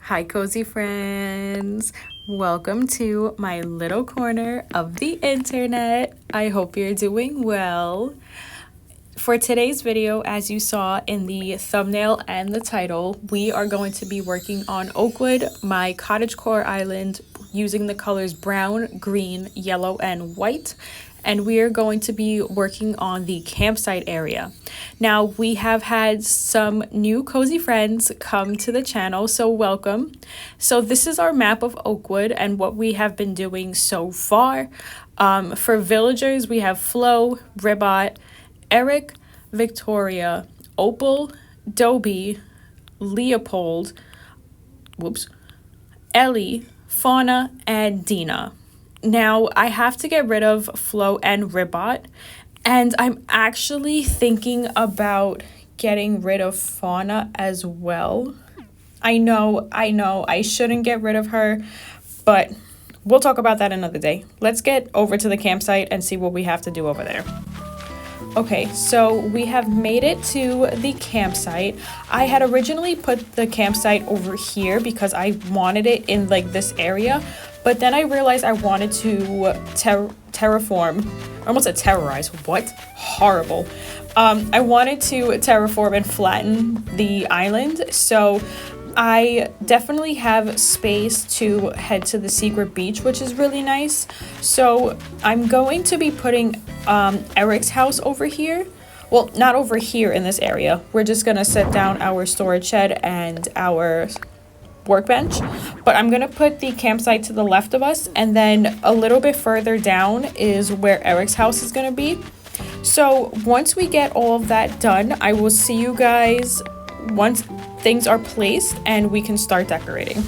Hi, cozy friends. Welcome to my little corner of the internet. I hope you're doing well. For today's video, as you saw in the thumbnail and the title, we are going to be working on Oakwood, my cottagecore island, using the colors brown, green, yellow, and white. And we are going to be working on the campsite area. Now, we have had some new cozy friends come to the channel, so welcome. So this is our map of Oakwood and what we have been doing so far. For villagers, we have Flo, Ribot, Erik, Victoria, Opal, Dobie, Leopold, Ellie, Fauna, and Dina. Now, I have to get rid of Flo and Ribot, and I'm actually thinking about getting rid of Fauna as well. I know, I shouldn't get rid of her, but we'll talk about that another day. Let's get over to the campsite and see what we have to do over there. Okay, so we have made it to the campsite. I had originally put the campsite over here because I wanted it in like this area, but then I realized I wanted to terraform. I almost said terrorize. What? Horrible. I wanted to terraform and flatten the island, so I definitely have space to head to the secret beach, which is really nice. So I'm going to be putting Erik's house over here. Well, not over here in this area. We're just gonna set down our storage shed and our workbench. But I'm gonna put the campsite to the left of us, and then a little bit further down is where Erik's house is gonna be. So once we get all of that done, I will see you guys once things are placed and we can start decorating.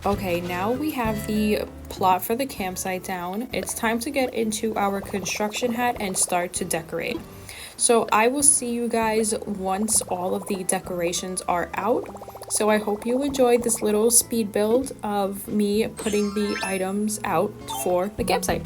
Okay, now we have the plot for the campsite down. It's time to get into our construction hat and start to decorate. So I will see you guys once all of the decorations are out. So I hope you enjoyed this little speed build of me putting the items out for the campsite.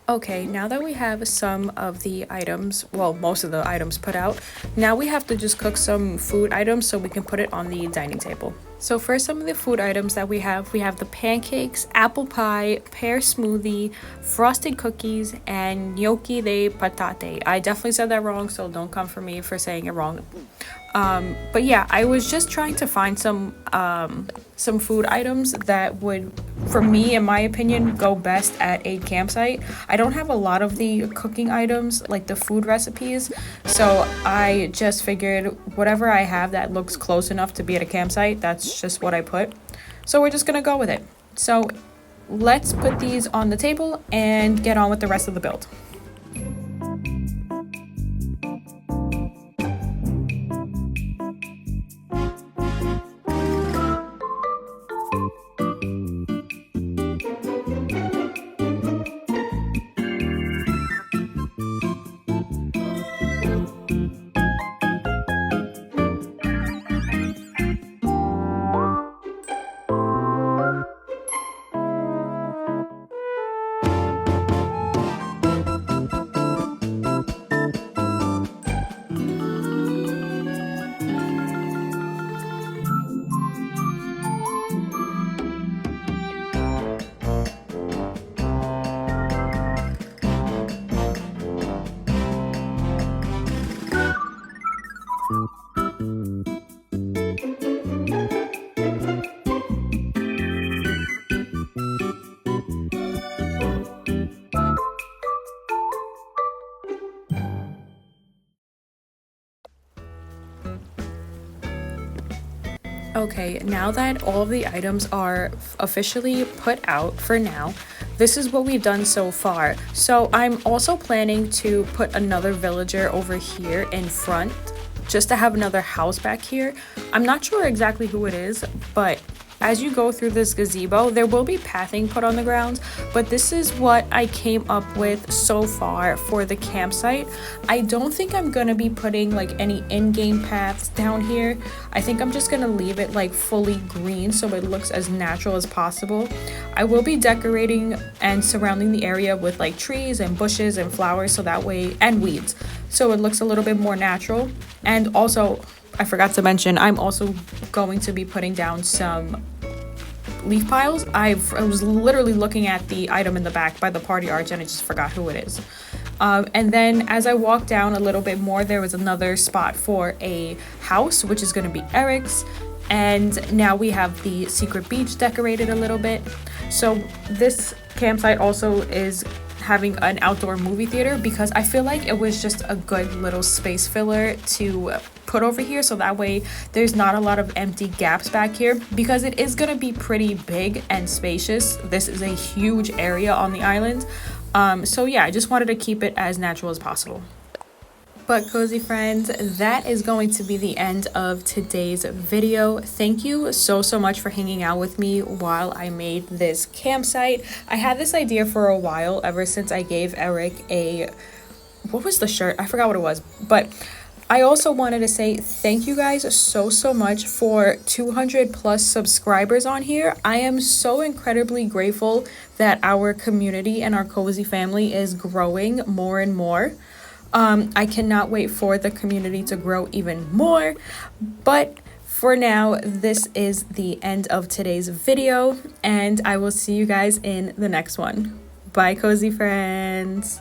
Okay, now that we have some of the items, well, most of the items put out, now we have to just cook some food items so we can put it on the dining table. So first, some of the food items that we have the pancakes, apple pie, pear smoothie, frosted cookies, and gnocchi de patate. I definitely said that wrong, so don't come for me for saying it wrong. But yeah, I was just trying to find some food items that would, for me, in my opinion, go best at a campsite. I don't have a lot of the cooking items, like the food recipes, so I just figured whatever I have that looks close enough to be at a campsite, that's just what I put. So we're just gonna go with it. So let's put these on the table and get on with the rest of the build. Okay, now that all of the items are officially put out for now, this is what we've done so far. So I'm also planning to put another villager over here in front, just to have another house back here. I'm not sure exactly who it is, but as you go through this gazebo, there will be pathing put on the grounds, but this is what I came up with so far for the campsite. I don't think I'm gonna be putting like any in-game paths down here. I think I'm just gonna leave it like fully green so it looks as natural as possible. I will be decorating and surrounding the area with like trees and bushes and flowers so that way, and weeds, so it looks a little bit more natural. And also, I forgot to mention, I'm also going to be putting down some leaf piles. I was literally looking at the item in the back by the party arch and I just forgot who it is. And then as I walked down a little bit more, there was another spot for a house, which is going to be Erik's. And now we have the secret beach decorated a little bit. So this campsite also is having an outdoor movie theater because I feel like it was just a good little space filler to put over here, so that way there's not a lot of empty gaps back here, because it is going to be pretty big and spacious. This is a huge area on the island. So yeah, I just wanted to keep it as natural as possible. But cozy friends, that is going to be the end of today's video. Thank you so much for hanging out with me while I made this campsite. I had this idea for a while, ever since I gave Erik what was the shirt? I forgot what it was. But I also wanted to say thank you guys so much for 200 plus subscribers on here. I am so incredibly grateful that our community and our cozy family is growing more and more. I cannot wait for the community to grow even more. But for now, this is the end of today's video, and I will see you guys in the next one. Bye, cozy friends.